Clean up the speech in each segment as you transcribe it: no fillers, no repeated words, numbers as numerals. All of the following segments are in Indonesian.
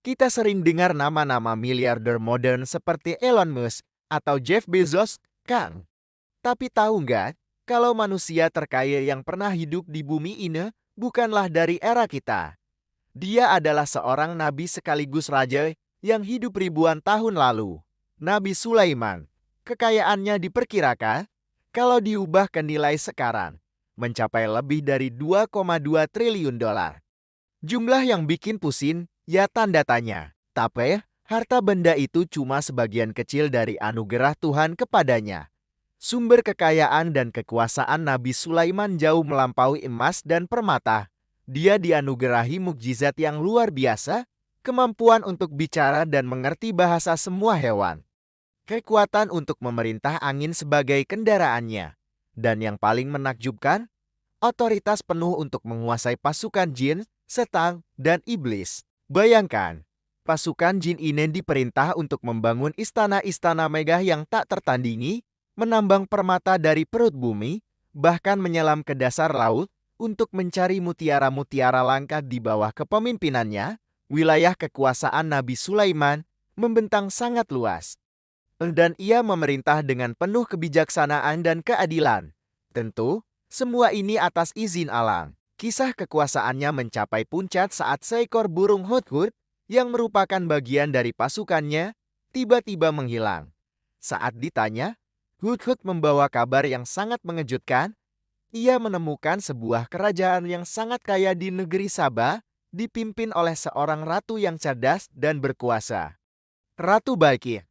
Kita sering dengar nama-nama miliarder modern seperti Elon Musk atau Jeff Bezos, Kang. Tapi tahu nggak, kalau manusia terkaya yang pernah hidup di bumi ini bukanlah dari era kita. Dia adalah seorang nabi sekaligus raja yang hidup ribuan tahun lalu. Nabi Sulaiman. Kekayaannya diperkirakan, kalau diubah ke nilai sekarang, mencapai lebih dari 2,2 triliun dolar. Jumlah yang bikin pusing, ya tanda tanya. Tapi, harta benda itu cuma sebagian kecil dari anugerah Tuhan kepadanya. Sumber kekayaan dan kekuasaan Nabi Sulaiman jauh melampaui emas dan permata. Dia dianugerahi mukjizat yang luar biasa, kemampuan untuk bicara dan mengerti bahasa semua hewan, kekuatan untuk memerintah angin sebagai kendaraannya, dan yang paling menakjubkan, otoritas penuh untuk menguasai pasukan jin, setan, dan iblis. Bayangkan, pasukan jin ini diperintah untuk membangun istana-istana megah yang tak tertandingi, menambang permata dari perut bumi, bahkan menyelam ke dasar laut untuk mencari mutiara-mutiara langka di bawah kepemimpinannya. Wilayah kekuasaan Nabi Sulaiman membentang sangat luas, dan ia memerintah dengan penuh kebijaksanaan dan keadilan. Tentu, semua ini atas izin Allah. Kisah kekuasaannya mencapai puncak saat seekor burung hudhud yang merupakan bagian dari pasukannya tiba-tiba menghilang. Saat ditanya, Hudhud membawa kabar yang sangat mengejutkan. Ia menemukan sebuah kerajaan yang sangat kaya di negeri Sabah, dipimpin oleh seorang ratu yang cerdas dan berkuasa. Ratu Balkis.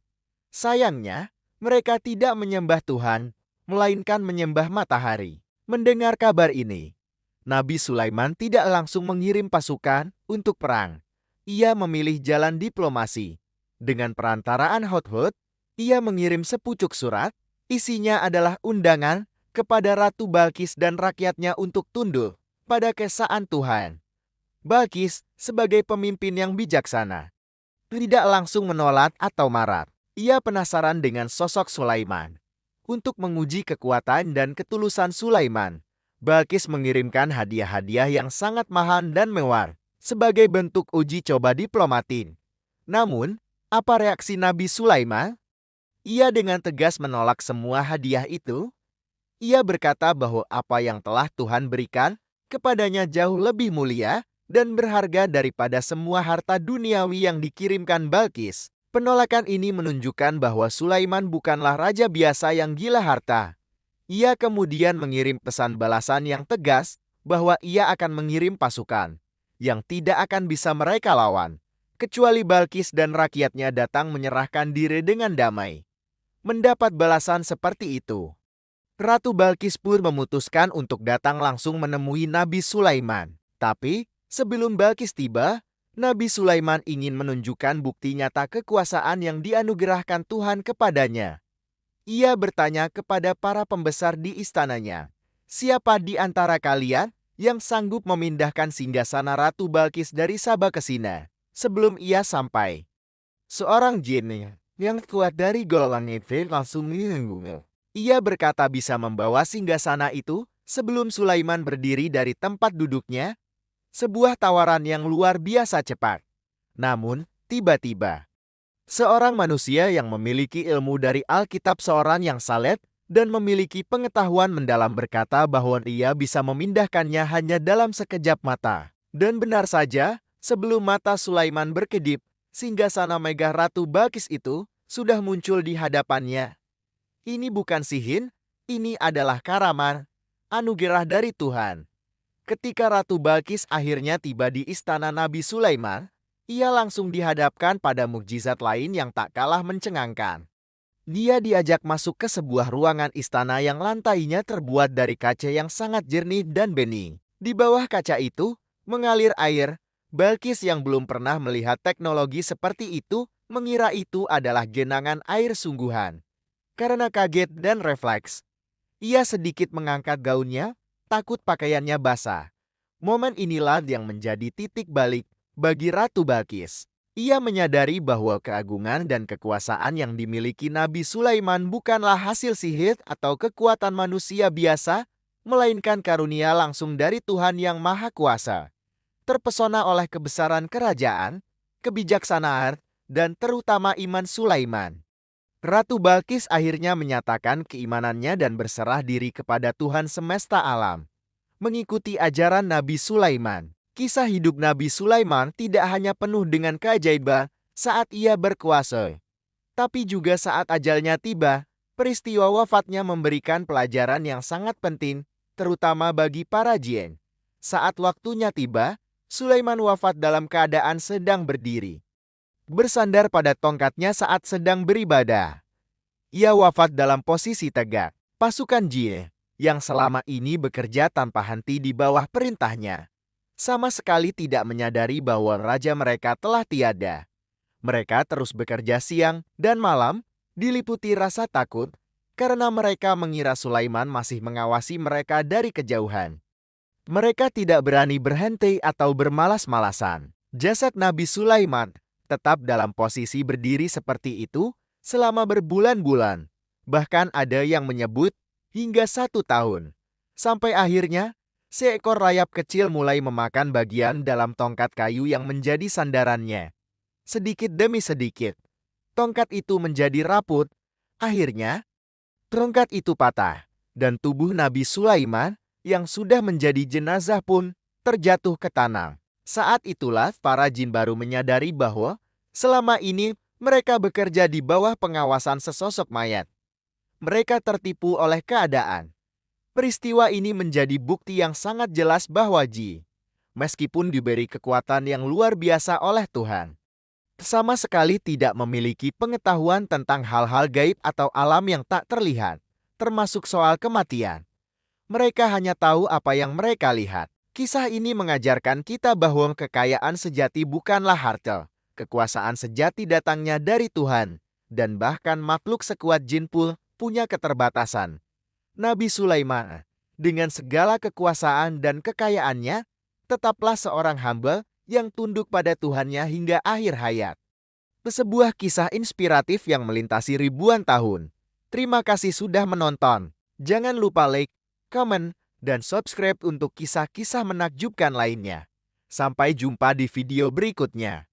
Sayangnya, mereka tidak menyembah Tuhan, melainkan menyembah matahari. Mendengar kabar ini, Nabi Sulaiman tidak langsung mengirim pasukan untuk perang. Ia memilih jalan diplomasi. Dengan perantaraan Hudhud, ia mengirim sepucuk surat. Isinya adalah undangan kepada Ratu Balkis dan rakyatnya untuk tunduk pada keesaan Tuhan. Balkis, sebagai pemimpin yang bijaksana, tidak langsung menolak atau marah. Ia penasaran dengan sosok Sulaiman. Untuk menguji kekuatan dan ketulusan Sulaiman, Balkis mengirimkan hadiah-hadiah yang sangat mahal dan mewah sebagai bentuk uji coba diplomatik. Namun, apa reaksi Nabi Sulaiman? Ia dengan tegas menolak semua hadiah itu. Ia berkata bahwa apa yang telah Tuhan berikan kepadanya jauh lebih mulia dan berharga daripada semua harta duniawi yang dikirimkan Balkis. Penolakan ini menunjukkan bahwa Sulaiman bukanlah raja biasa yang gila harta. Ia kemudian mengirim pesan balasan yang tegas bahwa ia akan mengirim pasukan yang tidak akan bisa mereka lawan, kecuali Balkis dan rakyatnya datang menyerahkan diri dengan damai. Mendapat balasan seperti itu, Ratu Balkis pun memutuskan untuk datang langsung menemui Nabi Sulaiman. Tapi, sebelum Balkis tiba, Nabi Sulaiman ingin menunjukkan bukti nyata kekuasaan yang dianugerahkan Tuhan kepadanya. Ia bertanya kepada para pembesar di istananya, "Siapa di antara kalian yang sanggup memindahkan singgasana Ratu Balkis dari Sabah ke sini sebelum ia sampai?" Seorang jin yang kuat dari golongan itu langsung menggumil. Ia berkata bisa membawa singgasana itu sebelum Sulaiman berdiri dari tempat duduknya. Sebuah tawaran yang luar biasa cepat. Namun, tiba-tiba, seorang manusia yang memiliki ilmu dari Alkitab, seorang yang saleh dan memiliki pengetahuan mendalam berkata bahwa ia bisa memindahkannya hanya dalam sekejap mata. Dan benar saja, sebelum mata Sulaiman berkedip, singgasana megah Ratu Balkis itu sudah muncul di hadapannya. Ini bukan sihir, ini adalah karaman, anugerah dari Tuhan. Ketika Ratu Balkis akhirnya tiba di istana Nabi Sulaiman, ia langsung dihadapkan pada mukjizat lain yang tak kalah mencengangkan. Dia diajak masuk ke sebuah ruangan istana yang lantainya terbuat dari kaca yang sangat jernih dan bening. Di bawah kaca itu, mengalir air. Balkis yang belum pernah melihat teknologi seperti itu, mengira itu adalah genangan air sungguhan. Karena kaget dan refleks, ia sedikit mengangkat gaunnya, takut pakaiannya basah. Momen inilah yang menjadi titik balik bagi Ratu Balkis. Ia menyadari bahwa keagungan dan kekuasaan yang dimiliki Nabi Sulaiman bukanlah hasil sihir atau kekuatan manusia biasa, melainkan karunia langsung dari Tuhan yang Maha Kuasa. Terpesona oleh kebesaran kerajaan, kebijaksanaan, dan terutama iman Sulaiman. Ratu Balkis akhirnya menyatakan keimanannya dan berserah diri kepada Tuhan semesta alam, mengikuti ajaran Nabi Sulaiman. Kisah hidup Nabi Sulaiman tidak hanya penuh dengan keajaiban saat ia berkuasa, tapi juga saat ajalnya tiba. Peristiwa wafatnya memberikan pelajaran yang sangat penting, terutama bagi para jin. Saat waktunya tiba, Sulaiman wafat dalam keadaan sedang berdiri, bersandar pada tongkatnya saat sedang beribadah. Ia wafat dalam posisi tegak. Pasukan jin yang selama ini bekerja tanpa henti di bawah perintahnya sama sekali tidak menyadari bahwa raja mereka telah tiada. Mereka terus bekerja siang dan malam, diliputi rasa takut, karena mereka mengira Sulaiman masih mengawasi mereka dari kejauhan. Mereka tidak berani berhenti atau bermalas-malasan. Jasad Nabi Sulaiman tetap dalam posisi berdiri seperti itu selama berbulan-bulan. Bahkan ada yang menyebut hingga 1 tahun. Sampai akhirnya, seekor rayap kecil mulai memakan bagian dalam tongkat kayu yang menjadi sandarannya. Sedikit demi sedikit, tongkat itu menjadi raput. Akhirnya, tongkat itu patah, dan tubuh Nabi Sulaiman yang sudah menjadi jenazah pun terjatuh ke tanah. Saat itulah para jin baru menyadari bahwa selama ini mereka bekerja di bawah pengawasan sesosok mayat. Mereka tertipu oleh keadaan. Peristiwa ini menjadi bukti yang sangat jelas bahwa jin, meskipun diberi kekuatan yang luar biasa oleh Tuhan, sama sekali tidak memiliki pengetahuan tentang hal-hal gaib atau alam yang tak terlihat, termasuk soal kematian. Mereka hanya tahu apa yang mereka lihat. Kisah ini mengajarkan kita bahwa kekayaan sejati bukanlah harta. Kekuasaan sejati datangnya dari Tuhan, dan bahkan makhluk sekuat jin pun punya keterbatasan. Nabi Sulaiman, dengan segala kekuasaan dan kekayaannya, tetaplah seorang hamba yang tunduk pada Tuhannya hingga akhir hayat. Sebuah kisah inspiratif yang melintasi ribuan tahun. Terima kasih sudah menonton. Jangan lupa like, komen, dan subscribe untuk kisah-kisah menakjubkan lainnya. Sampai jumpa di video berikutnya.